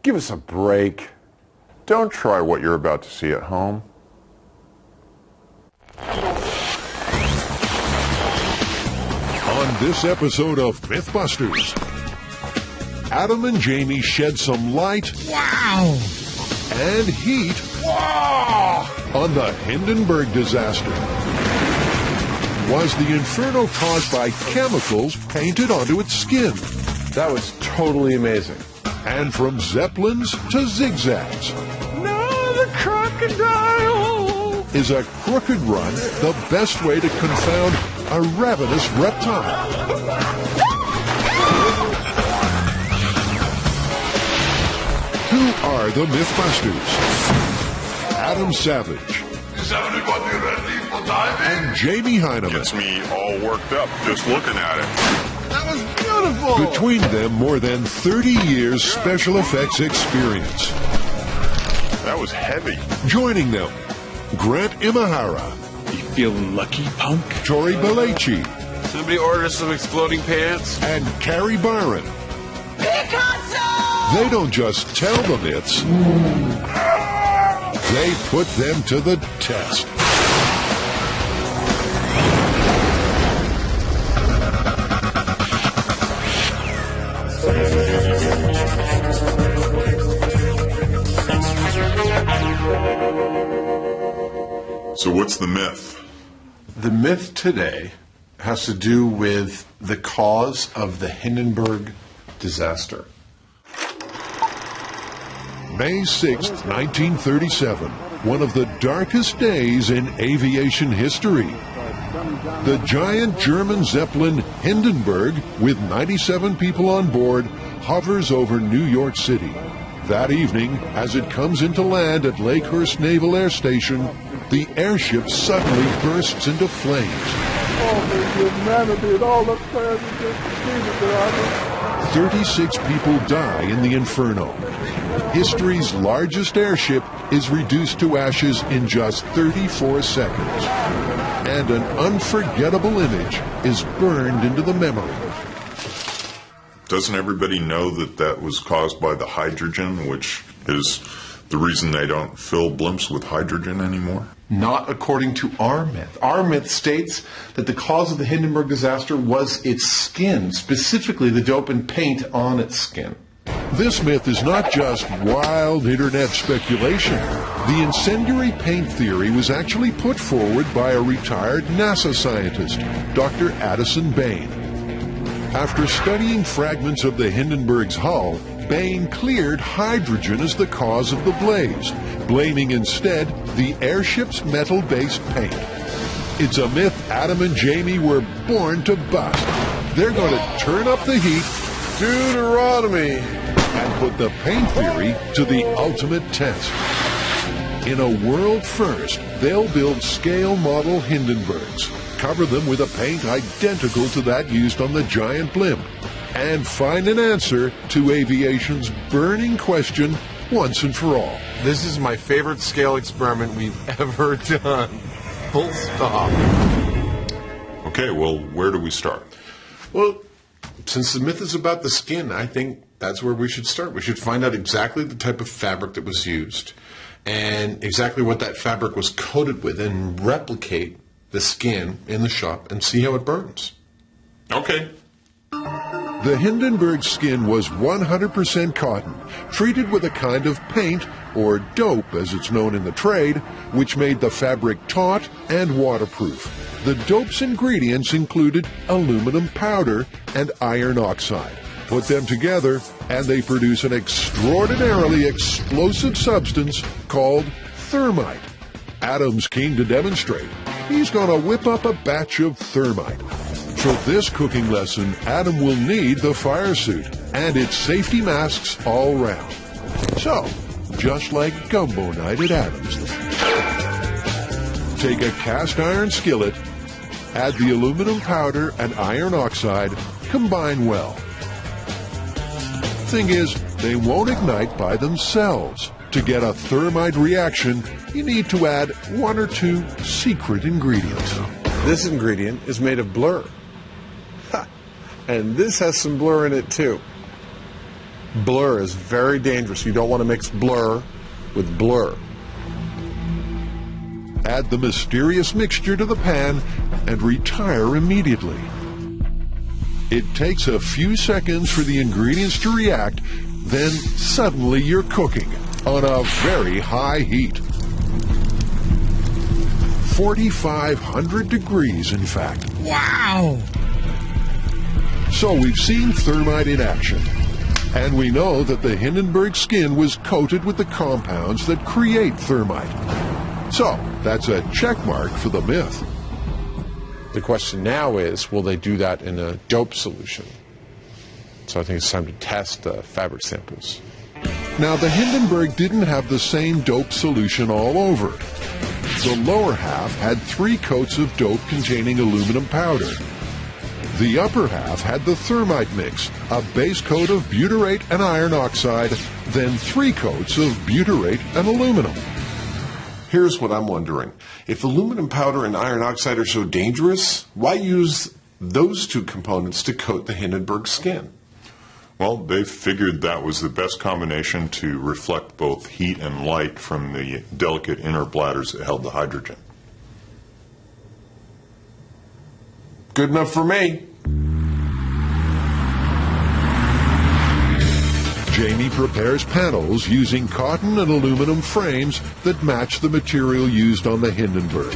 Give us a break. Don't try what you're about to see at home. On this episode of Mythbusters, Adam and Jamie shed some light and heat on the Hindenburg disaster. Was the inferno caused by chemicals painted onto its skin? That was totally amazing. And from zeppelins to zigzags. No, the crocodile! Is a crooked run the best way to confound a ravenous reptile? Who are the Mythbusters? Adam Savage. Is everybody ready for diving? And Jamie Heineman. Gets me all worked up just looking at it. That was beautiful! Between them, more than 30 years special effects experience. That was heavy. Joining them, Grant Imahara. You feeling lucky, punk? Tori Belleci. Somebody order some exploding pants? And Carrie Byron. Picasso! They don't just tell the myths, they put them to the test. So what's the myth? The myth today has to do with the cause of the Hindenburg disaster. May 6th, 1937, one of the darkest days in aviation history. The giant German Zeppelin Hindenburg, with 97 people on board, hovers over New York City. That evening, as it comes into land at Lakehurst Naval Air Station, the airship suddenly bursts into flames. All the humanity and all the prayers we just received, 36 people die in the inferno. History's largest airship is reduced to ashes in just 34 seconds. And an unforgettable image is burned into the memory. Doesn't everybody know that that was caused by the hydrogen, which is the reason they don't fill blimps with hydrogen anymore? Not according to our myth. Our myth states that the cause of the Hindenburg disaster was its skin, specifically the dope and paint on its skin. This myth is not just wild internet speculation. The incendiary paint theory was actually put forward by a retired NASA scientist, Dr. Addison Bain. After studying fragments of the Hindenburg's hull, Bain cleared hydrogen as the cause of the blaze, blaming instead the airship's metal-based paint. It's a myth Adam and Jamie were born to bust. They're going to turn up the heat, Deuteronomy, and put the paint theory to the ultimate test. In a world first, they'll build scale model Hindenburgs, cover them with a paint identical to that used on the giant blimp, and find an answer to aviation's burning question once and for all. This is my favorite scale experiment we've ever done. Full stop. Okay, well, where do we start? Well, since the myth is about the skin, I think that's where we should start. We should find out exactly the type of fabric that was used and exactly what that fabric was coated with and replicate the skin in the shop and see how it burns. Okay. The Hindenburg skin was 100% cotton, treated with a kind of paint, or dope as it's known in the trade, which made the fabric taut and waterproof. The dope's ingredients included aluminum powder and iron oxide. Put them together, and they produce an extraordinarily explosive substance called thermite. Adam's keen to demonstrate. He's going to whip up a batch of thermite. For this cooking lesson, Adam will need the fire suit and its safety masks all round. So, just like gumbo night at Adam's. Take a cast iron skillet, add the aluminum powder and iron oxide, combine well. Thing is, they won't ignite by themselves. To get a thermite reaction, you need to add one or two secret ingredients. This ingredient is made of blur. Ha! And this has some blur in it too. Blur is very dangerous. You don't want to mix blur with blur. Add the mysterious mixture to the pan and retire immediately. It takes a few seconds for the ingredients to react, then suddenly you're cooking on a very high heat. 4,500 degrees, in fact. Wow! So we've seen thermite in action, and we know that the Hindenburg skin was coated with the compounds that create thermite. So that's a check mark for the myth. The question now is, will they do that in a dope solution? So I think it's time to test the fabric samples. Now, the Hindenburg didn't have the same dope solution all over. The lower half had 3 coats of dope containing aluminum powder. The upper half had the thermite mix, a base coat of butyrate and iron oxide, then 3 coats of butyrate and aluminum. Here's what I'm wondering. If aluminum powder and iron oxide are so dangerous, why use those 2 components to coat the Hindenburg skin? Well, they figured that was the best combination to reflect both heat and light from the delicate inner bladders that held the hydrogen. Good enough for me. Jamie prepares panels using cotton and aluminum frames that match the material used on the Hindenburg.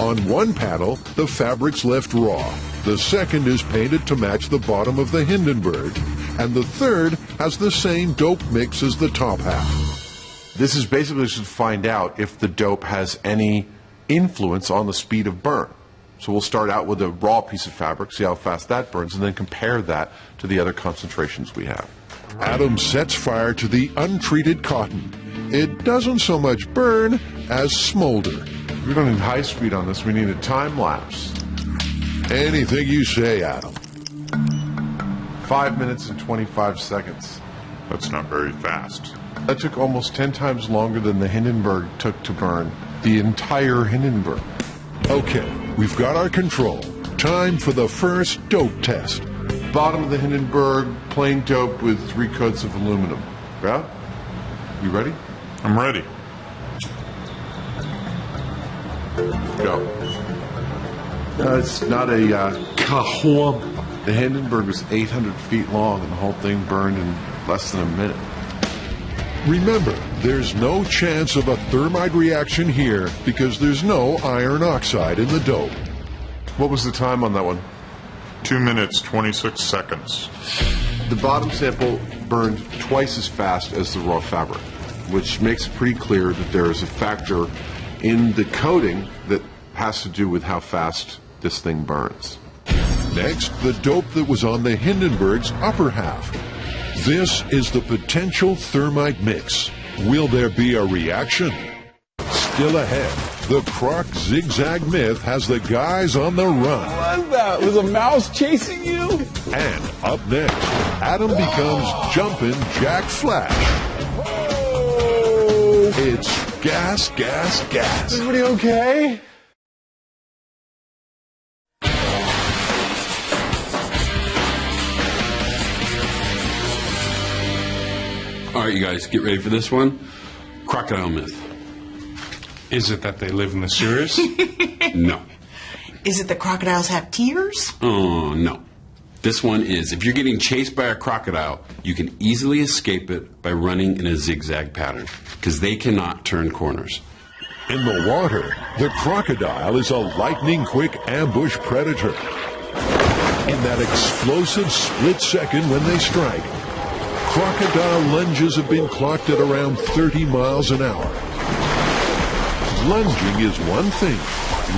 On one panel, the fabric's left raw. The second is painted to match the bottom of the Hindenburg, and the third has the same dope mix as the top half. This is basically to find out if the dope has any influence on the speed of burn. So we'll start out with a raw piece of fabric, see how fast that burns, and then compare that to the other concentrations we have. Adam sets fire to the untreated cotton. It doesn't so much burn as smolder. We don't need high speed on this, we need a time lapse. Anything you say, Adam. 5 minutes and 25 seconds. That's not very fast. That took almost 10 times longer than the Hindenburg took to burn. The entire Hindenburg. Okay, we've got our control. Time for the first dope test. Bottom of the Hindenburg, plain dope with 3 coats of aluminum. Yeah? You ready? I'm ready. Go. It's not a kahwam. The Hindenburg was 800 feet long and the whole thing burned in less than a minute. Remember, there's no chance of a thermite reaction here because there's no iron oxide in the dope. What was the time on that one? 2 minutes, 26 seconds. The bottom sample burned twice as fast as the raw fabric, which makes it pretty clear that there is a factor in the coating that has to do with how fast this thing burns. Next, the dope that was on the Hindenburg's upper half. This is the potential thermite mix. Will there be a reaction? Still ahead, the Croc Zigzag Myth has the guys on the run. What was that? Was a mouse chasing you? And up next, Adam becomes Jumpin' Jack Flash. Whoa! It's gas, gas, gas. Everybody okay? All right, you guys, get ready for this one. Crocodile myth. Is it that they live in the sewers? No. Is it that crocodiles have tears? Oh, no. This one is, if you're getting chased by a crocodile, you can easily escape it by running in a zigzag pattern, because they cannot turn corners. In the water, the crocodile is a lightning-quick ambush predator. In that explosive split second when they strike, crocodile lunges have been clocked at around 30 miles an hour. Lunging is one thing,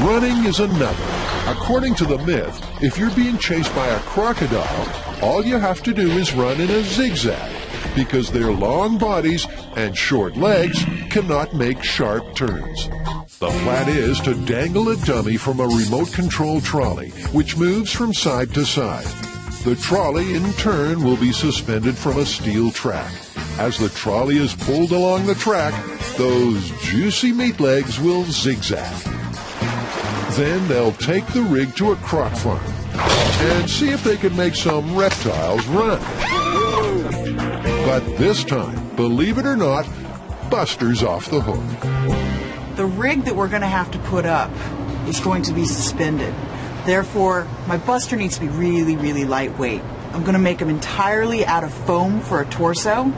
running is another. According to the myth, if you're being chased by a crocodile, all you have to do is run in a zigzag, because their long bodies and short legs cannot make sharp turns. The plan is to dangle a dummy from a remote-control trolley, which moves from side to side. The trolley, in turn, will be suspended from a steel track. As the trolley is pulled along the track, those juicy meat legs will zigzag. Then they'll take the rig to a croc farm and see if they can make some reptiles run. But this time, believe it or not, Buster's off the hook. The rig that we're going to have to put up is going to be suspended. Therefore, my Buster needs to be really, really lightweight. I'm going to make him entirely out of foam for a torso,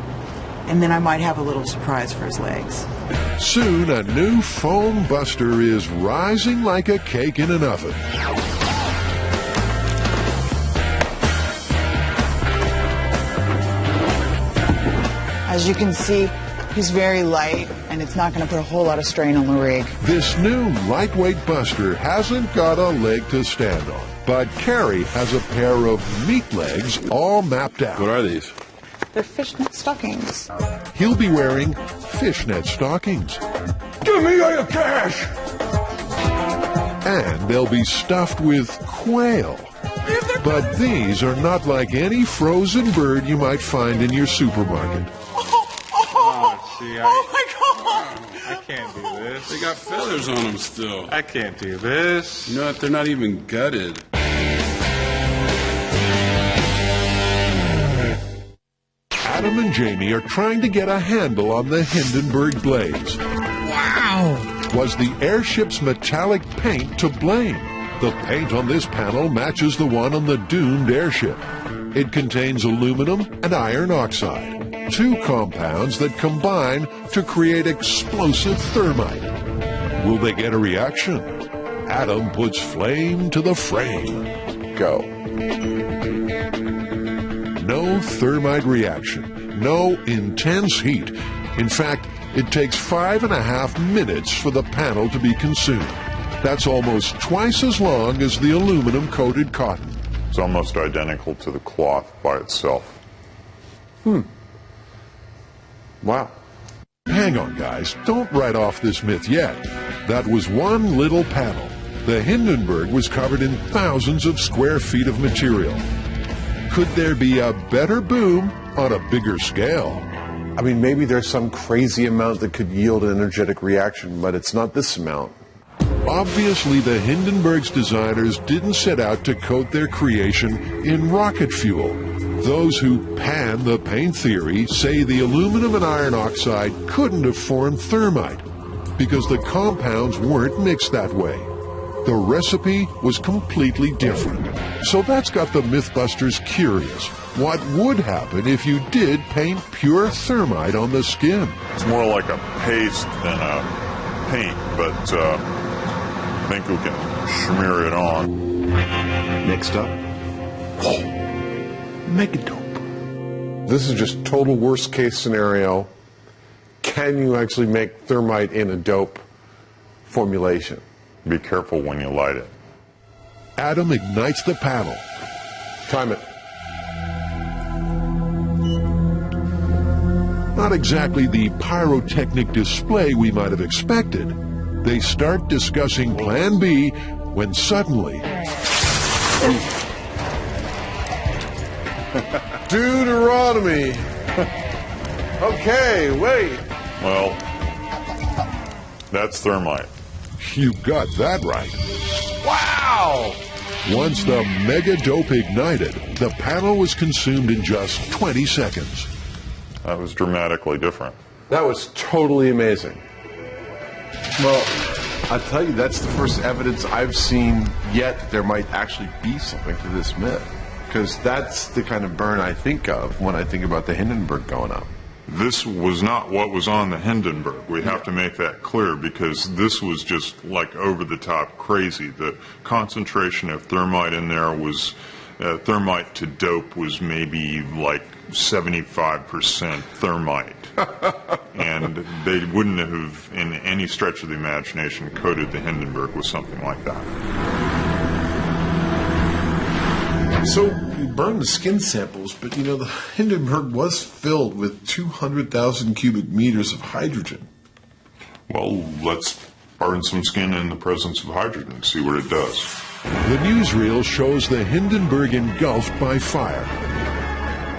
and then I might have a little surprise for his legs. Soon, a new foam Buster is rising like a cake in an oven. As you can see, he's very light, and it's not going to put a whole lot of strain on the rig. This new lightweight Buster hasn't got a leg to stand on, but Carrie has a pair of meat legs all mapped out. What are these? They're fishnet stockings. He'll be wearing fishnet stockings. Give me all your cash! And they'll be stuffed with quail. But these are not like any frozen bird you might find in your supermarket. See, Oh my God! I can't do this. They got feathers on them still. I can't do this. You know what? They're not even gutted. Adam and Jamie are trying to get a handle on the Hindenburg blaze. Wow! Was the airship's metallic paint to blame? The paint on this panel matches the one on the doomed airship. It contains aluminum and iron oxide, two compounds that combine to create explosive thermite. Will they get a reaction? Adam puts flame to the frame. Go. No thermite reaction, no intense heat. In fact, it takes 5.5 minutes for the panel to be consumed. That's almost twice as long as the aluminum-coated cotton. It's almost identical to the cloth by itself. Wow. Hang on, guys. Don't write off this myth yet. That was one little panel. The Hindenburg was covered in thousands of square feet of material. Could there be a better boom on a bigger scale? I mean, maybe there's some crazy amount that could yield an energetic reaction, but it's not this amount. Obviously, the Hindenburg's designers didn't set out to coat their creation in rocket fuel. Those who pan the paint theory say the aluminum and iron oxide couldn't have formed thermite because the compounds weren't mixed that way. The recipe was completely different. So that's got the Mythbusters curious. What would happen if you did paint pure thermite on the skin? It's more like a paste than a paint, but I think we can smear it on. Mixed up. Mega dope. This is just total worst case scenario. Can you actually make thermite in a dope formulation? Be careful when you light it. Adam ignites the panel. Time it. Not exactly the pyrotechnic display we might have expected. They start discussing Plan B when suddenly... Deuteronomy. Okay, wait. Well, that's thermite. You got that right. Wow! Once the mega dope ignited, the panel was consumed in just 20 seconds. That was dramatically different. That was totally amazing. Well, I'll tell you, that's the first evidence I've seen yet that there might actually be something to this myth. Because that's the kind of burn I think of when I think about the Hindenburg going up. This was not what was on the Hindenburg. We have to make that clear because this was just like over the top crazy. The concentration of thermite in there was, thermite to dope was maybe like 75% thermite. And they wouldn't have, in any stretch of the imagination, coated the Hindenburg with something like that. So you burned the skin samples, but you know the Hindenburg was filled with 200,000 cubic meters of hydrogen. Well, let's burn some skin in the presence of hydrogen and see what it does. The newsreel shows the Hindenburg engulfed by fire.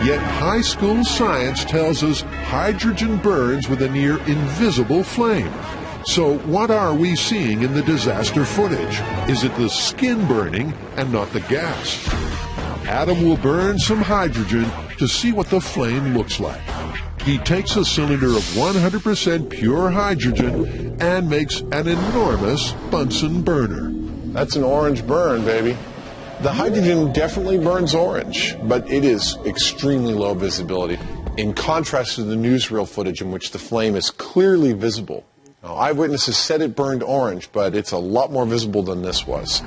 Yet high school science tells us hydrogen burns with a near invisible flame. So what are we seeing in the disaster footage? Is it the skin burning and not the gas? Adam will burn some hydrogen to see what the flame looks like. He takes a cylinder of 100% pure hydrogen and makes an enormous Bunsen burner. That's an orange burn, baby. The hydrogen definitely burns orange, but it is extremely low visibility, in contrast to the newsreel footage in which the flame is clearly visible. Now, eyewitnesses said it burned orange, but it's a lot more visible than this was.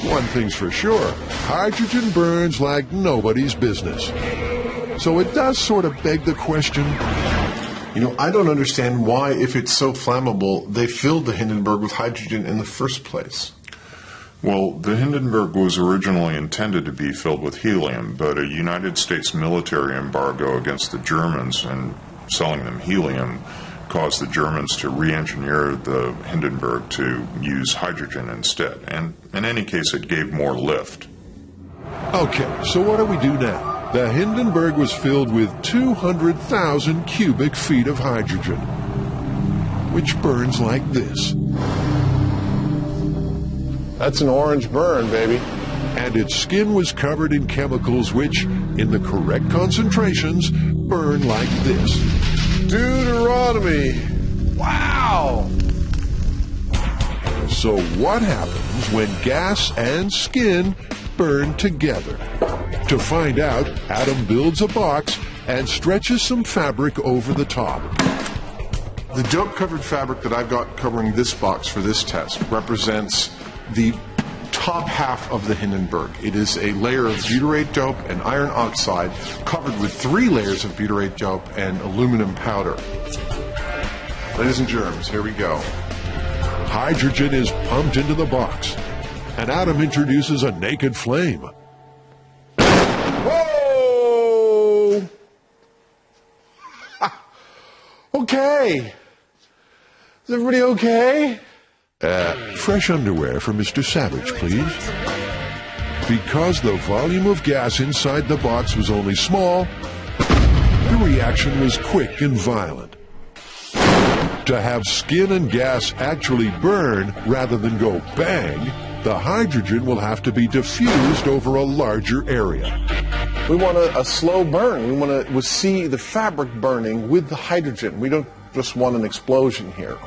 One thing's for sure, hydrogen burns like nobody's business. So it does sort of beg the question. You know, I don't understand why, if it's so flammable, they filled the Hindenburg with hydrogen in the first place. Well, the Hindenburg was originally intended to be filled with helium, but a United States military embargo against the Germans and selling them helium caused the Germans to re-engineer the Hindenburg to use hydrogen instead. And in any case, it gave more lift. Okay, so what do we do now? The Hindenburg was filled with 200,000 cubic feet of hydrogen, which burns like this. That's an orange burn, baby. And its skin was covered in chemicals which, in the correct concentrations, burn like this. Deuteronomy! Wow! So what happens when gas and skin burn together? To find out, Adam builds a box and stretches some fabric over the top. The dope-covered fabric that I've got covering this box for this test represents the top half of the Hindenburg. It is a layer of butyrate dope and iron oxide covered with 3 layers of butyrate dope and aluminum powder. Ladies and germs, here we go. Hydrogen is pumped into the box, and Adam introduces a naked flame. Whoa! Okay. Is everybody okay? Fresh underwear for Mr. Savage, please. Because the volume of gas inside the box was only small, the reaction was quick and violent. To have skin and gas actually burn rather than go bang, the hydrogen will have to be diffused over a larger area. We want a slow burn. We want to see the fabric burning with the hydrogen. We don't just want an explosion here.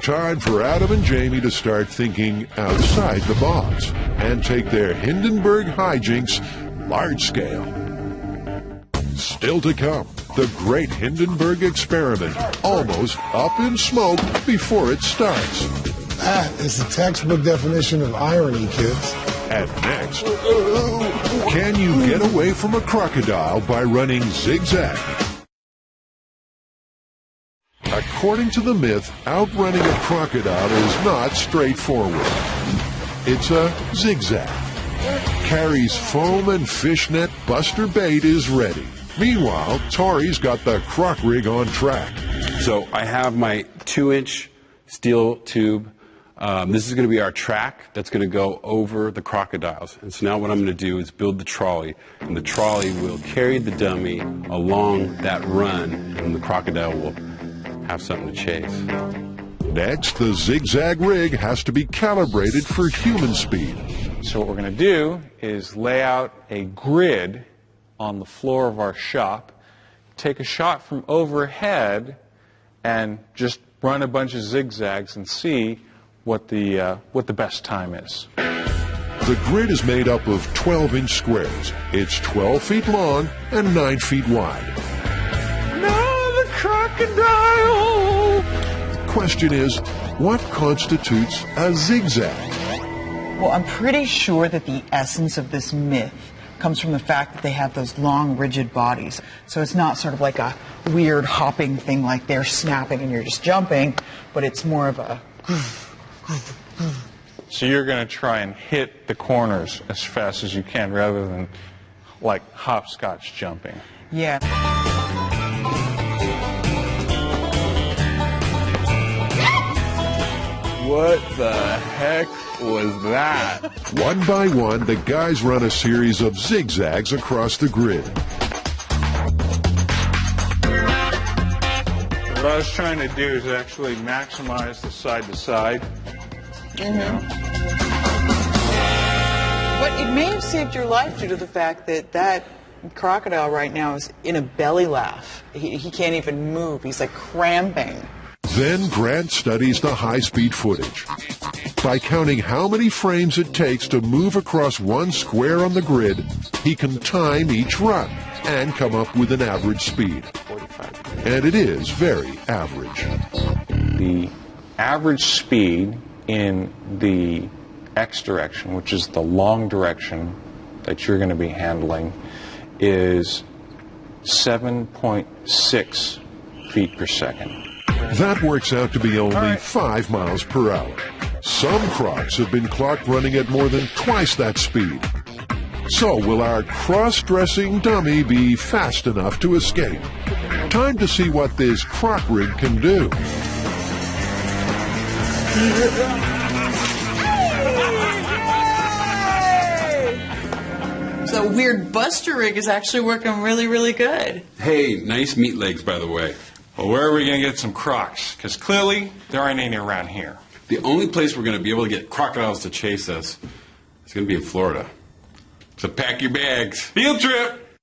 Time for Adam and Jamie to start thinking outside the box and take their Hindenburg hijinks large scale. Still to come, the great Hindenburg experiment, almost up in smoke before it starts. That is the textbook definition of irony, kids. And next, can you get away from a crocodile by running zigzag? According to the myth, outrunning a crocodile is not straightforward. It's a zigzag. Carrie's foam and fishnet buster bait is ready. Meanwhile, Tori's got the croc rig on track. So I have my 2-inch steel tube. This is going to be our track that's going to go over the crocodiles. And so now what I'm going to do is build the trolley. And the trolley will carry the dummy along that run, and the crocodile will have something to chase. Next, the zigzag rig has to be calibrated for human speed. So what we're going to do is lay out a grid on the floor of our shop, take a shot from overhead, and just run a bunch of zigzags and see what the best time is. The grid is made up of 12-inch squares. It's 12 feet long and 9 feet wide. No, the crocodile! Question is, what constitutes a zigzag? Well, I'm pretty sure that the essence of this myth comes from the fact that they have those long, rigid bodies. So it's not sort of like a weird hopping thing like they're snapping and you're just jumping, but it's more of a... So you're going to try and hit the corners as fast as you can rather than like hopscotch jumping. Yeah. What the heck was that? One by one, the guys run a series of zigzags across the grid. What I was trying to do is actually maximize the side to side. Mm-hmm. But it may have saved your life due to the fact that that crocodile right now is in a belly laugh. He can't even move. He's like cramping. Then Grant studies the high-speed footage. By counting how many frames it takes to move across one square on the grid, he can time each run and come up with an average speed. And it is very average. The average speed in the X direction, which is the long direction that you're going to be handling, is 7.6 feet per second. That works out to be only 5 miles per hour. Some crocs have been clocked running at more than twice that speed. So will our cross-dressing dummy be fast enough to escape? Time to see what this croc rig can do. So weird Buster rig is actually working really, really good. Hey, nice meat legs, by the way. Well, where are we going to get some crocs? Because clearly there aren't any around here. The only place we're going to be able to get crocodiles to chase us is going to be in Florida. So pack your bags. Field trip!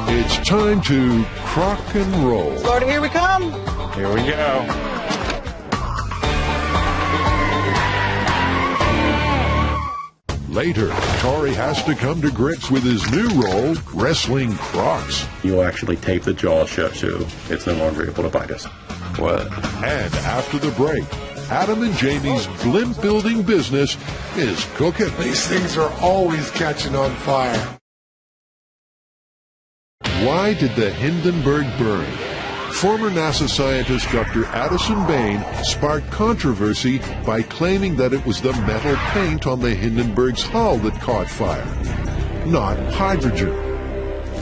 It's time to croc and roll. Florida, here we come. Here we go. Later, Tori has to come to grips with his new role, wrestling crocs. You'll actually tape the jaw shut so it's no longer able to bite us. What? And after the break, Adam and Jamie's blimp building business is cooking. These things are always catching on fire. Why did the Hindenburg burn? Former NASA scientist Dr. Addison Bain sparked controversy by claiming that it was the metal paint on the Hindenburg's hull that caught fire, not hydrogen.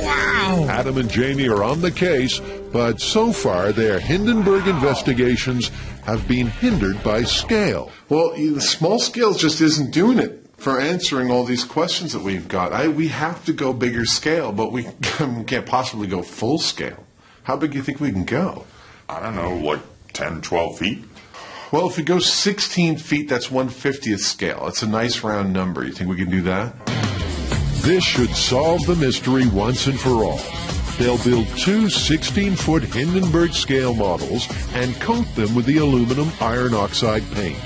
Wow! Adam and Jamie are on the case, but so far their Hindenburg investigations have been hindered by scale. Well, the small scale just isn't doing it for answering all these questions that we've got. We have to go bigger scale, but we can't possibly go full scale. How big do you think we can go? I don't know, like 10, 12 feet? Well, if we go 16 feet, that's 1/50th scale. It's a nice round number. You think we can do that? This should solve the mystery once and for all. They'll build two 16-foot Hindenburg scale models and coat them with the aluminum iron oxide paint.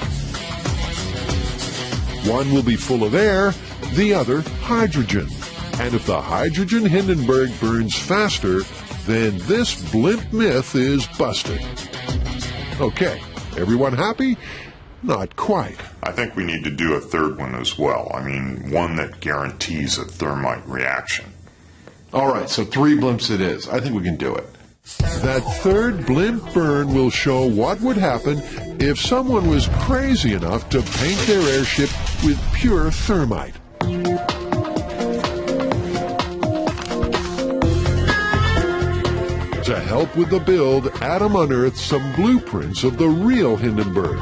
One will be full of air, the other hydrogen. And if the hydrogen Hindenburg burns faster, then this blimp myth is busted. Okay, everyone happy? Not quite. I think we need to do a third one as well. I mean, one that guarantees a thermite reaction. All right, so 3 blimps it is. I think we can do it. That third blimp burn will show what would happen if someone was crazy enough to paint their airship with pure thermite. To help with the build, Adam unearthed some blueprints of the real Hindenburg.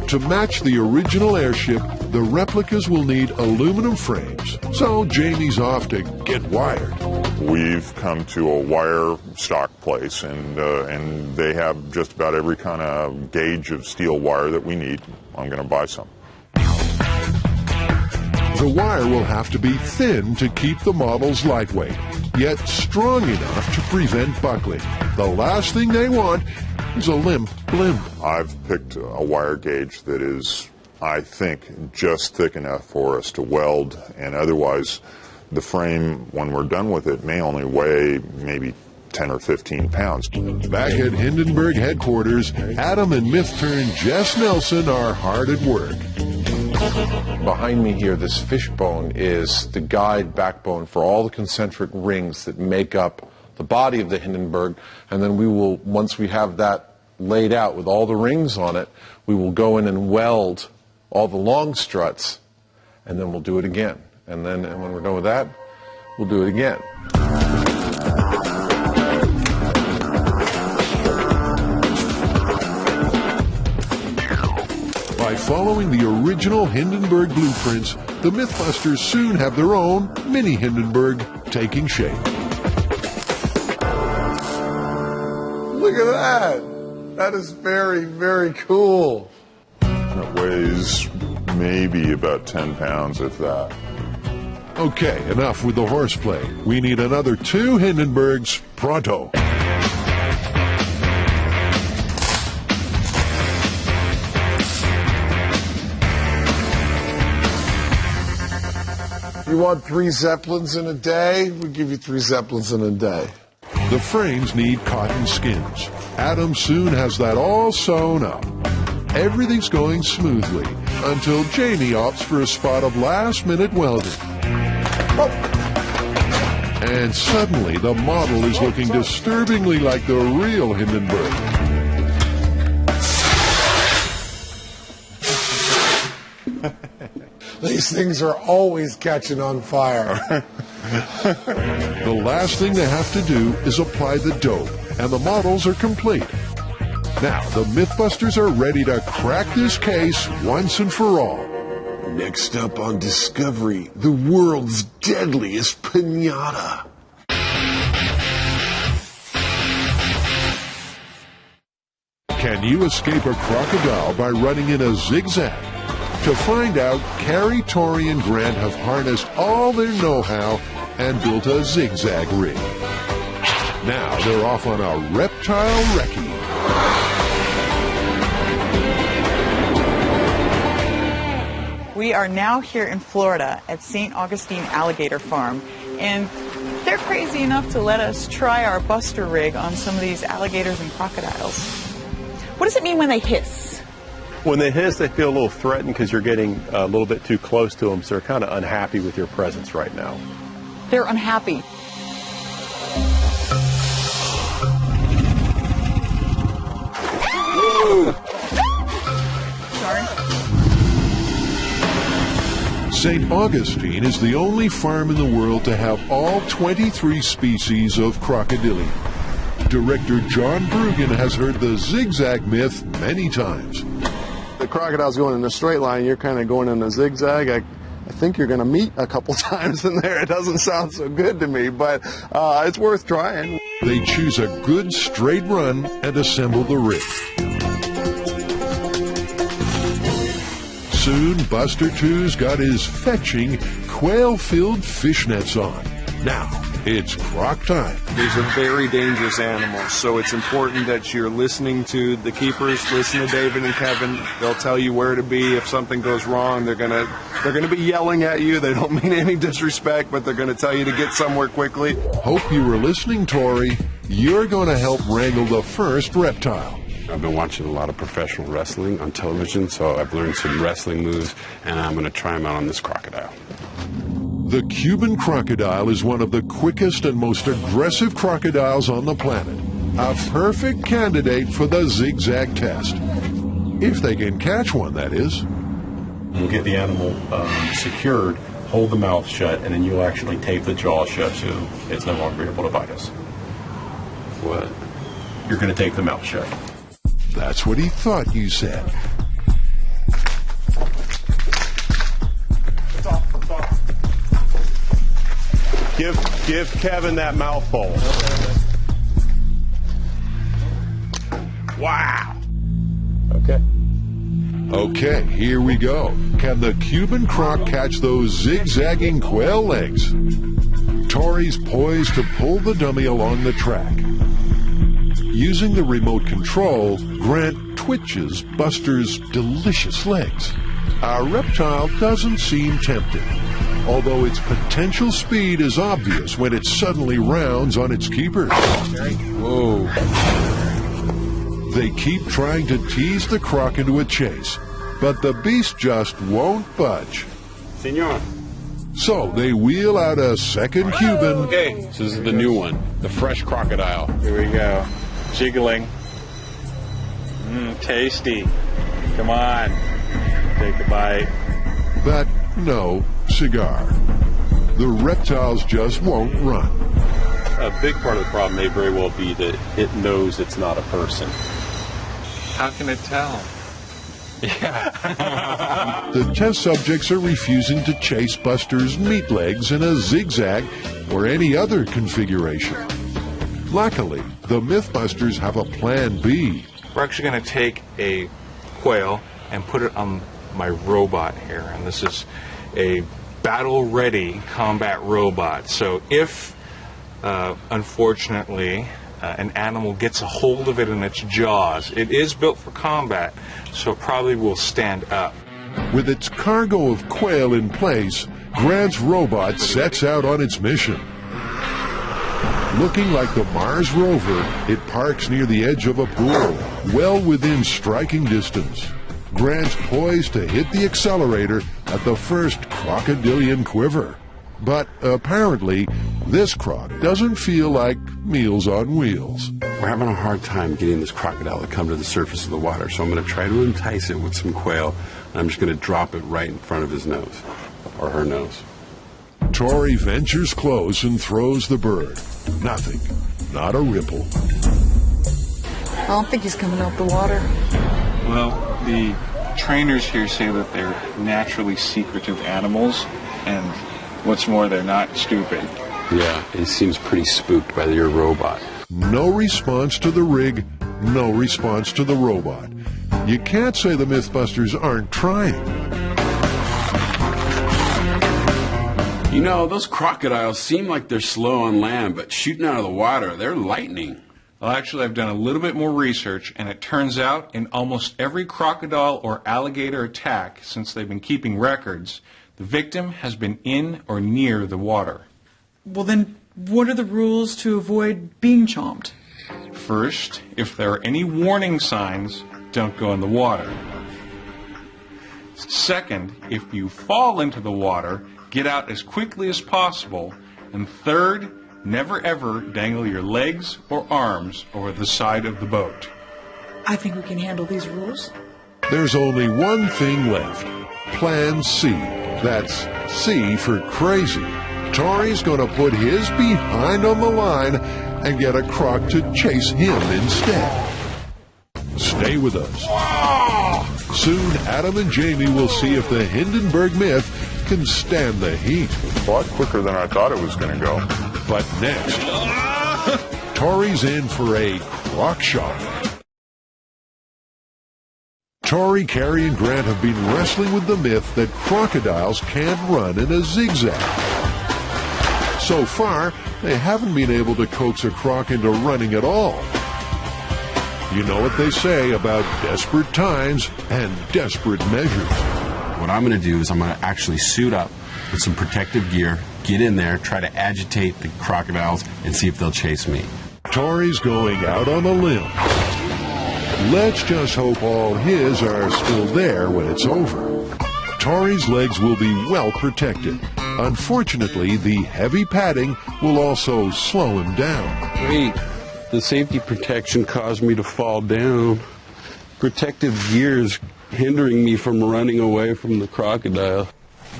To match the original airship, the replicas will need aluminum frames, so Jamie's off to get wired. We've come to a wire stock place, and they have just about every kind of gauge of steel wire that we need. I'm going to buy some. The wire will have to be thin to keep the models lightweight, yet strong enough to prevent buckling. The last thing they want is a limp blimp. I've picked a wire gauge that is, I think, just thick enough for us to weld, and otherwise the frame, when we're done with it, may only weigh maybe 10 or 15 pounds. Back at Hindenburg headquarters, Adam and Myth-turn Jess Nelson are hard at work. Behind me here, this fishbone is the guide backbone for all the concentric rings that make up the body of the Hindenburg, and then we will, once we have that laid out with all the rings on it, we will go in and weld all the long struts, and then we'll do it again. And then when we're done with that, we'll do it again. By following the original Hindenburg blueprints, the Mythbusters soon have their own mini Hindenburg taking shape. Look at that. That is very, very cool. It weighs maybe about 10 pounds, if that. Okay, enough with the horseplay. We need another 2 Hindenburgs pronto. You want 3 Zeppelins in a day? We'll give you 3 Zeppelins in a day. The frames need cotton skins. Adam soon has that all sewn up. Everything's going smoothly until Jamie opts for a spot of last-minute welding. And suddenly the model is looking disturbingly like the real Hindenburg. These things are always catching on fire. The last thing they have to do is apply the dope, and the models are complete. Now, the Mythbusters are ready to crack this case once and for all. Next up on Discovery, the world's deadliest piñata. Can you escape a crocodile by running in a zigzag? To find out, Carrie, Tori, and Grant have harnessed all their know-how and built a zigzag rig. Now they're off on a reptile recce. We are now here in Florida at St. Augustine Alligator Farm, and they're crazy enough to let us try our Buster rig on some of these alligators and crocodiles. What does it mean when they hiss? When they hiss, they feel a little threatened because you're getting a little bit too close to them, so they're kind of unhappy with your presence right now. They're unhappy. Sorry. St. Augustine is the only farm in the world to have all 23 species of crocodilian. Director John Brugan has heard the zigzag myth many times. The crocodile's going in a straight line, you're kind of going in a zigzag. I think you're going to meet a couple times in there. It doesn't sound so good to me, but it's worth trying. They choose a good straight run and assemble the rig. Soon, Buster 2's got his fetching, quail-filled fishnets on. Now, it's croc time. These are very dangerous animals, so it's important that you're listening to the keepers. Listen to David and Kevin. They'll tell you where to be if something goes wrong. They're gonna be yelling at you. They don't mean any disrespect, but they're gonna tell you to get somewhere quickly. Hope you were listening, Tori. You're going to help wrangle the first reptile. I've been watching a lot of professional wrestling on television, so I've learned some wrestling moves, and I'm going to try them out on this crocodile. The Cuban crocodile is one of the quickest and most aggressive crocodiles on the planet. A perfect candidate for the zigzag test. If they can catch one, that is. We'll get the animal secured, hold the mouth shut, and then you'll actually tape the jaw shut so it's no longer able to bite us. What? You're going to tape the mouth shut. That's what he thought you said. Give Kevin that mouthful. Wow. Okay. Okay, here we go. Can the Cuban croc catch those zigzagging quail legs? Tori's poised to pull the dummy along the track. Using the remote control, Grant twitches Buster's delicious legs. Our reptile doesn't seem tempted, although its potential speed is obvious when it suddenly rounds on its keepers. Whoa. They keep trying to tease the croc into a chase, but the beast just won't budge. Senor. So they wheel out a second Cuban. Okay, so this is the new one, the fresh crocodile. Here we go. Jiggling. Tasty. Come on. Take a bite. But no cigar. The reptiles just won't run. A big part of the problem may very well be that it knows it's not a person. How can it tell? Yeah. The test subjects are refusing to chase Buster's meat legs in a zigzag or any other configuration. Luckily, the Mythbusters have a plan B. We're actually going to take a quail and put it on my robot here, and this is a battle-ready combat robot. So if, unfortunately, an animal gets a hold of it in its jaws, it is built for combat, so it probably will stand up. With its cargo of quail in place, Grant's robot sets out on its mission. Looking like the Mars rover, it parks near the edge of a pool, well within striking distance. Grant's poised to hit the accelerator at the first crocodilian quiver. But apparently, this croc doesn't feel like Meals on Wheels. We're having a hard time getting this crocodile to come to the surface of the water, so I'm going to try to entice it with some quail, and I'm just going to drop it right in front of his nose, or her nose. Tori ventures close and throws the bird. Nothing. Not a ripple. I don't think he's coming out the water. Well, the trainers here say that they're naturally secretive animals, and what's more, they're not stupid. Yeah, he seems pretty spooked by your robot. No response to the rig, no response to the robot. You can't say the Mythbusters aren't trying. You know, those crocodiles seem like they're slow on land, but shooting out of the water, they're lightning. Well, actually, I've done a little bit more research, and it turns out in almost every crocodile or alligator attack since they've been keeping records, the victim has been in or near the water. Well, then, what are the rules to avoid being chomped? First, if there are any warning signs, don't go in the water. Second, if you fall into the water, get out as quickly as possible. And third, never ever dangle your legs or arms over the side of the boat. I think we can handle these rules. There's only one thing left. Plan C. That's C for crazy. Tori's gonna put his behind on the line and get a croc to chase him instead. Stay with us. Soon, Adam and Jamie will see if the Hindenburg myth can stand the heat. A lot quicker than I thought it was going to go. But next, Tori's in for a croc shock. Tori, Carrie, and Grant have been wrestling with the myth that crocodiles can't run in a zigzag. So far, they haven't been able to coax a croc into running at all. You know what they say about desperate times and desperate measures. What I'm going to do is I'm going to actually suit up with some protective gear, get in there, try to agitate the crocodiles, and see if they'll chase me. Tori's going out on a limb. Let's just hope all his are still there when it's over. Tori's legs will be well protected. Unfortunately, the heavy padding will also slow him down. Wait, the safety protection caused me to fall down. Protective gears hindering me from running away from the crocodile.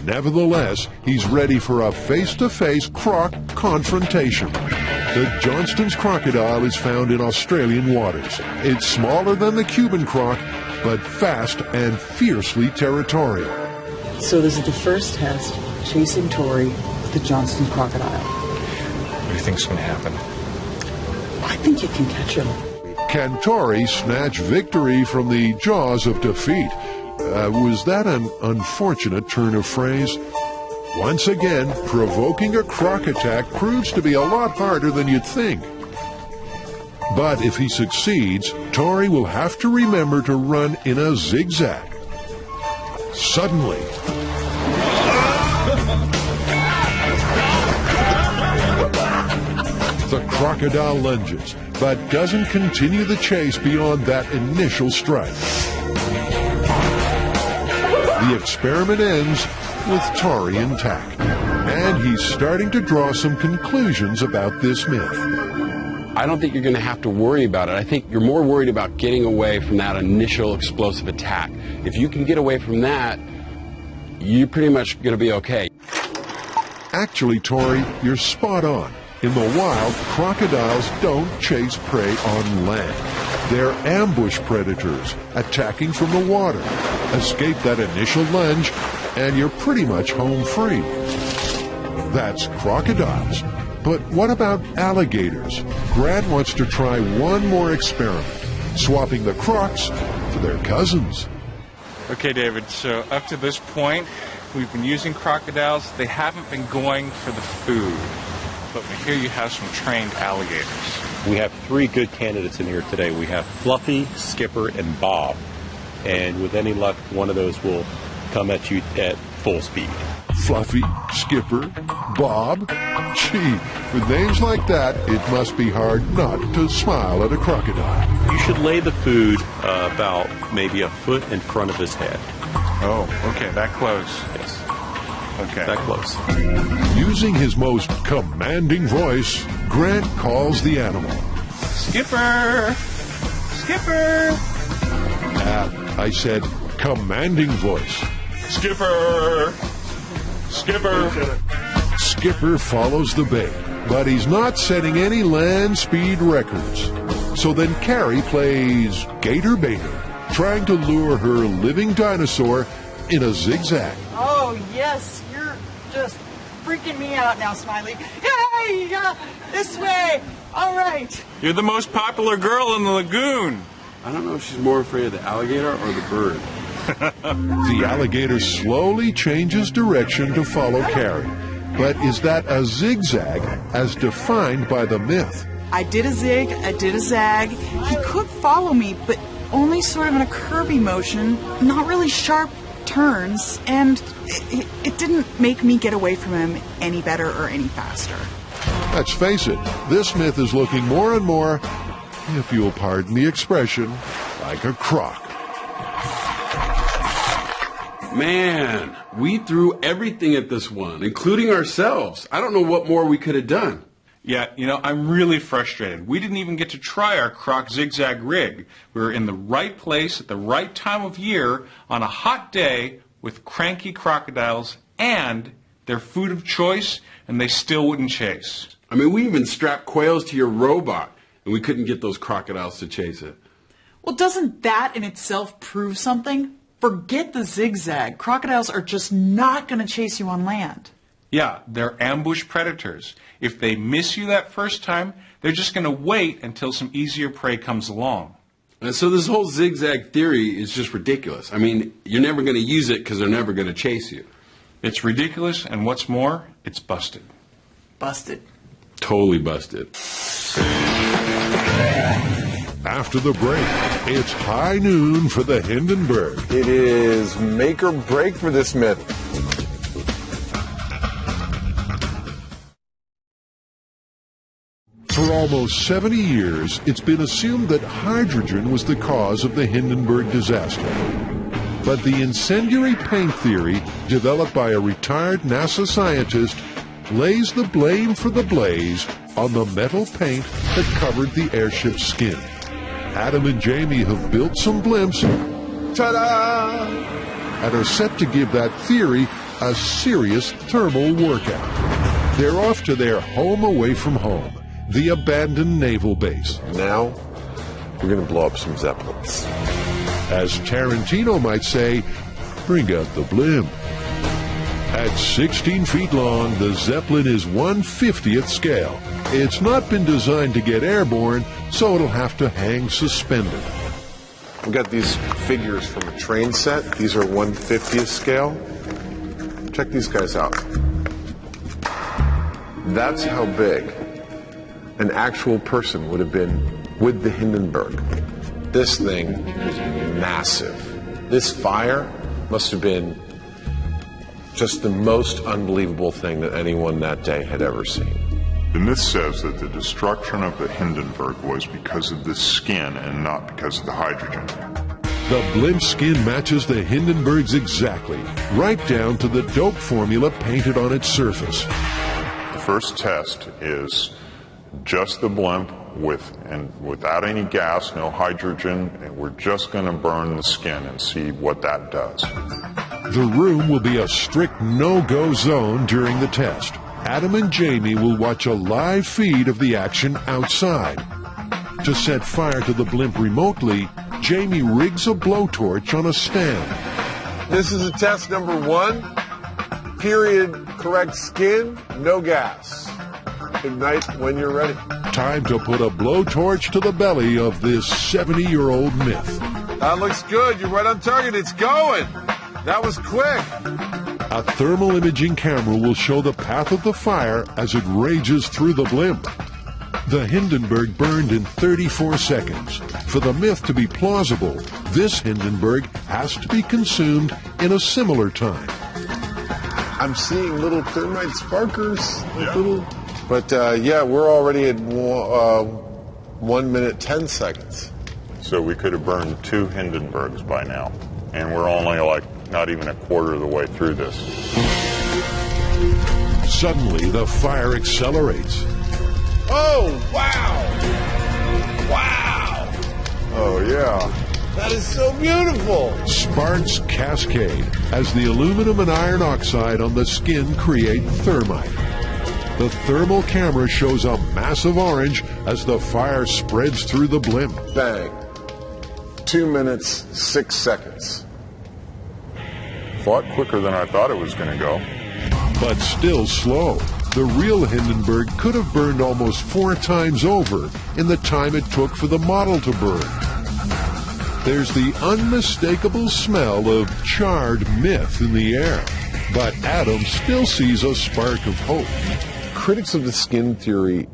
Nevertheless, he's ready for a face-to-face croc confrontation. The Johnston's crocodile is found in Australian waters. It's smaller than the Cuban croc, but fast and fiercely territorial. So this is the first test, chasing Tori with the Johnston crocodile. What do you think's going to happen? I think you can catch him. Can Tori snatch victory from the jaws of defeat? Was that an unfortunate turn of phrase? Once again, provoking a croc attack proves to be a lot harder than you'd think. But if he succeeds, Tori will have to remember to run in a zigzag. Suddenly, the crocodile lunges, but doesn't continue the chase beyond that initial strike. The experiment ends with Tori intact, and he's starting to draw some conclusions about this myth. I don't think you're going to have to worry about it. I think you're more worried about getting away from that initial explosive attack. If you can get away from that, you're pretty much going to be okay. Actually, Tori, you're spot on. In the wild, crocodiles don't chase prey on land. They're ambush predators, attacking from the water. Escape that initial lunge, and you're pretty much home free. That's crocodiles. But what about alligators? Grant wants to try one more experiment, swapping the crocs for their cousins. Okay, David, so up to this point, we've been using crocodiles. They haven't been going for the food. But we hear you have some trained alligators. We have 3 good candidates in here today. We have Fluffy, Skipper, and Bob. And with any luck, one of those will come at you at full speed. Fluffy, Skipper, Bob. Gee, with names like that, it must be hard not to smile at a crocodile. You should lay the food about maybe a foot in front of his head. Oh, okay, that close. Yes. Okay. That close. Using his most commanding voice, Grant calls the animal. Skipper! Skipper! I said commanding voice. Skipper! Skipper! Skipper follows the bait, but he's not setting any land speed records. So then Carrie plays Gator Baiter, trying to lure her living dinosaur in a zigzag. Oh, yes, you're just freaking me out now, Smiley. Hey, this way. All right. You're the most popular girl in the lagoon. I don't know if she's more afraid of the alligator or the bird. The alligator slowly changes direction to follow Carrie. But is that a zigzag as defined by the myth? I did a zig, I did a zag. He could follow me, but only sort of in a curvy motion, not really sharp turns, and it didn't make me get away from him any better or any faster. Let's face it, this myth is looking more and more, if you'll pardon the expression, like a crock. Man, we threw everything at this one, including ourselves. I don't know what more we could have done. Yeah, I'm really frustrated. We didn't even get to try our croc zigzag rig. We were in the right place at the right time of year on a hot day with cranky crocodiles and their food of choice, and they still wouldn't chase. I mean, we even strapped quails to your robot, and we couldn't get those crocodiles to chase it. Well, doesn't that in itself prove something? Forget the zigzag. Crocodiles are just not going to chase you on land. Yeah, they're ambush predators. If they miss you that first time, they're just going to wait until some easier prey comes along. And so this whole zigzag theory is just ridiculous. I mean, you're never going to use it because they're never going to chase you. It's ridiculous, and what's more, it's busted. Busted. Totally busted. After the break, it's high noon for the Hindenburg. It is make or break for this myth. For almost 70 years, it's been assumed that hydrogen was the cause of the Hindenburg disaster. But the incendiary paint theory, developed by a retired NASA scientist, lays the blame for the blaze on the metal paint that covered the airship's skin. Adam and Jamie have built some blimps, ta-da, and are set to give that theory a serious thermal workout. They're off to their home away from home, the abandoned naval base. Now, we're going to blow up some Zeppelins. As Tarantino might say, bring out the blimp. At 16 feet long, the Zeppelin is 1/50th scale. It's not been designed to get airborne, so it'll have to hang suspended. We got these figures from a train set. These are 1/50th scale. Check these guys out. That's how big an actual person would have been with the Hindenburg. This thing is massive. This fire must have been just the most unbelievable thing that anyone that day had ever seen. The myth says that the destruction of the Hindenburg was because of the skin and not because of the hydrogen. The blimp skin matches the Hindenburg's exactly, right down to the dope formula painted on its surface. The first test is just the blimp without any gas, no hydrogen, and we're just going to burn the skin and see what that does. The room will be a strict no-go zone during the test. Adam and Jamie will watch a live feed of the action outside. To set fire to the blimp remotely, Jamie rigs a blowtorch on a stand. This is a test number 1. Period. Correct skin. No gas. Ignite when you're ready. Time to put a blowtorch to the belly of this 70-year-old myth. That looks good. You're right on target. It's going. That was quick. A thermal imaging camera will show the path of the fire as it rages through the blimp. The Hindenburg burned in 34 seconds. For the myth to be plausible, this Hindenburg has to be consumed in a similar time. I'm seeing little thermite sparkers. But yeah, we're already at 1 minute 10 seconds. So we could have burned 2 Hindenburgs by now, and we're only like not even a quarter of the way through this. Suddenly, the fire accelerates. Oh, wow! Wow! Oh, yeah. That is so beautiful! Sparks cascade as the aluminum and iron oxide on the skin create thermite. The thermal camera shows a massive orange as the fire spreads through the blimp. Bang. 2 minutes, 6 seconds. A lot quicker than I thought it was going to go. But still slow. The real Hindenburg could have burned almost 4 times over in the time it took for the model to burn. There's the unmistakable smell of charred myth in the air. But Adam still sees a spark of hope. Critics of the skin theory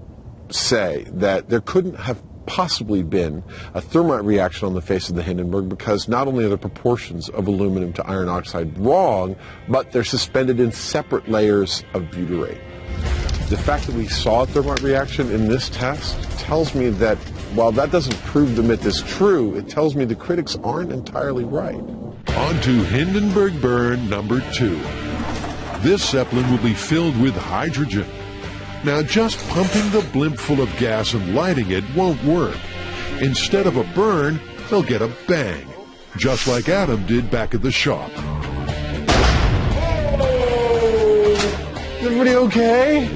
say that there couldn't have possibly been a thermite reaction on the face of the Hindenburg because not only are the proportions of aluminum to iron oxide wrong, but they're suspended in separate layers of butyrate. The fact that we saw a thermite reaction in this test tells me that while that doesn't prove the myth is true, it tells me the critics aren't entirely right. On to Hindenburg burn number 2. This Zeppelin will be filled with hydrogen. Now, just pumping the blimp full of gas and lighting it won't work. Instead of a burn, they'll get a bang, just like Adam did back at the shop. Is everybody okay?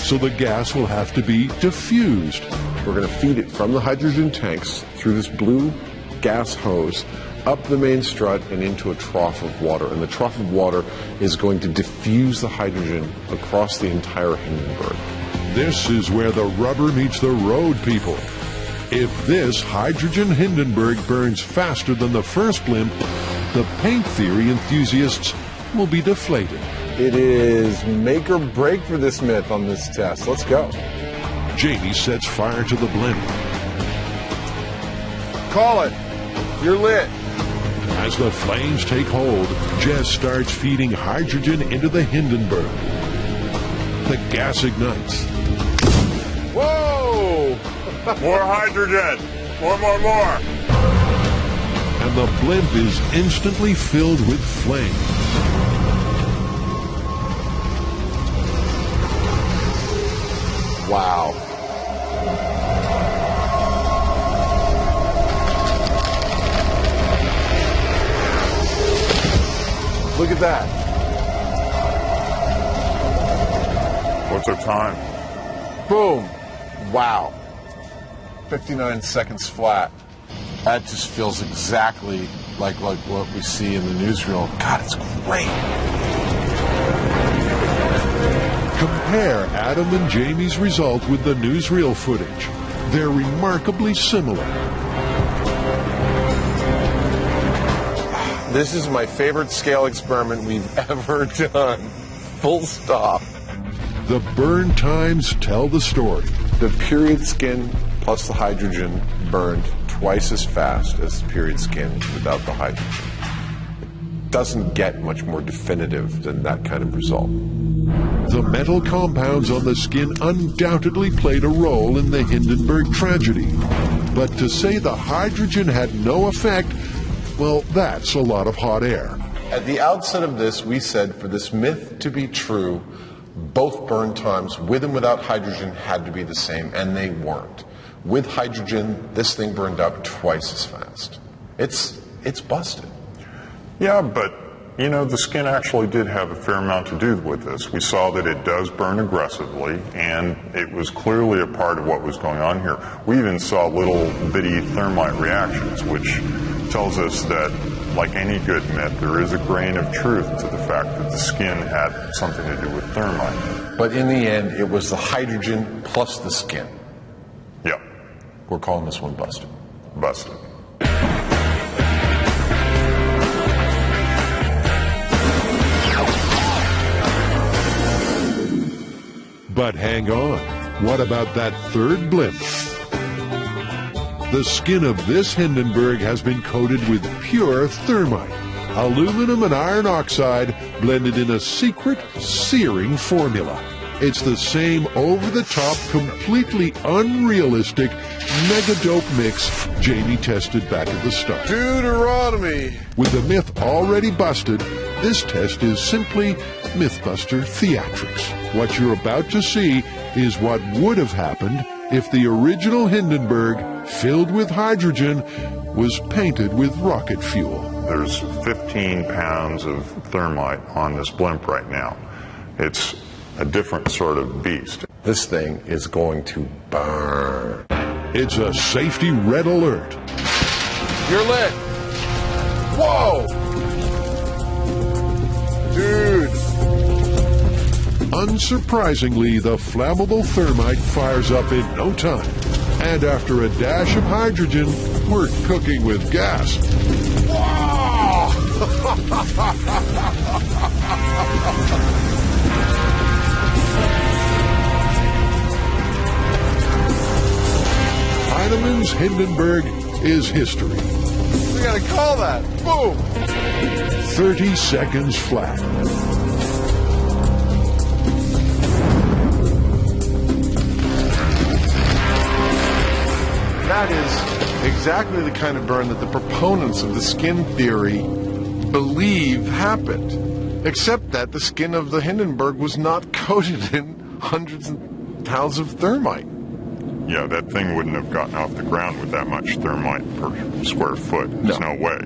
So the gas will have to be diffused. We're going to feed it from the hydrogen tanks through this blue gas hose up the main strut and into a trough of water. And the trough of water is going to diffuse the hydrogen across the entire Hindenburg. This is where the rubber meets the road, people. If this hydrogen Hindenburg burns faster than the first blimp, the paint theory enthusiasts will be deflated. It is make or break for this myth on this test. Let's go. Jamie sets fire to the blimp. Call it. You're lit. As the flames take hold, Jess starts feeding hydrogen into the Hindenburg. The gas ignites. Whoa! More hydrogen! More! And the blimp is instantly filled with flame. Wow. Look at that. What's our time? Boom. Wow. 59 seconds flat. That just feels exactly like what we see in the newsreel. God, it's great. Compare Adam and Jamie's result with the newsreel footage. They're remarkably similar. This is my favorite scale experiment we've ever done. Full stop. The burn times tell the story. The period skin plus the hydrogen burned twice as fast as the period skin without the hydrogen. It doesn't get much more definitive than that kind of result. The metal compounds on the skin undoubtedly played a role in the Hindenburg tragedy. But to say the hydrogen had no effect, well, that's a lot of hot air. At the outset of this, we said for this myth to be true, both burn times with and without hydrogen had to be the same, and they weren't. With hydrogen, this thing burned up twice as fast. It's busted. Yeah, but, the skin actually did have a fair amount to do with this. We saw that it does burn aggressively, and it was clearly a part of what was going on here. We even saw little bitty thermite reactions, which tells us that, like any good myth, there is a grain of truth to the fact that the skin had something to do with thermite. But in the end, it was the hydrogen plus the skin. Yep. We're calling this one busted. Busted. But hang on, what about that third blimp? The skin of this Hindenburg has been coated with pure thermite, aluminum and iron oxide blended in a secret searing formula. It's the same over-the-top, completely unrealistic mega-dope mix Jamie tested back at the start. Deuteronomy. With the myth already busted, this test is simply Mythbuster theatrics. What you're about to see is what would have happened if the original Hindenburg, filled with hydrogen, was painted with rocket fuel. There's 15 pounds of thermite on this blimp right now. It's a different sort of beast. This thing is going to burn. It's a safety red alert. You're lit. Whoa! Dude. Unsurprisingly, the flammable thermite fires up in no time. And after a dash of hydrogen, we're cooking with gas. Heinemann's Hindenburg is history. We gotta call that. Boom! 30 seconds flat. That is exactly the kind of burn that the proponents of the skin theory believe happened, except that the skin of the Hindenburg was not coated in hundreds of pounds of thermite. Yeah, that thing wouldn't have gotten off the ground with that much thermite per square foot. There's no way.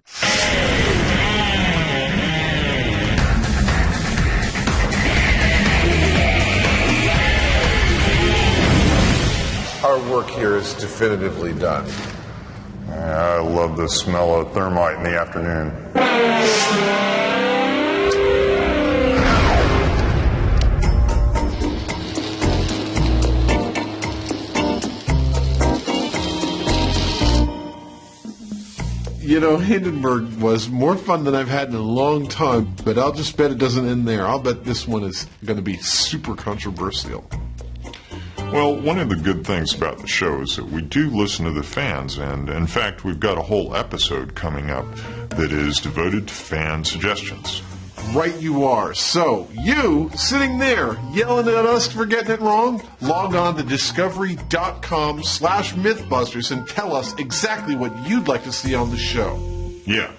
Our work here is definitively done. I love the smell of thermite in the afternoon. You know, Hindenburg was more fun than I've had in a long time, but I'll just bet it doesn't end there. I'll bet this one is going to be super controversial. Well, one of the good things about the show is that we do listen to the fans, and in fact, we've got a whole episode coming up that is devoted to fan suggestions. Right you are. So, you, sitting there, yelling at us for getting it wrong, log on to discovery.com/Mythbusters and tell us exactly what you'd like to see on the show. Yeah,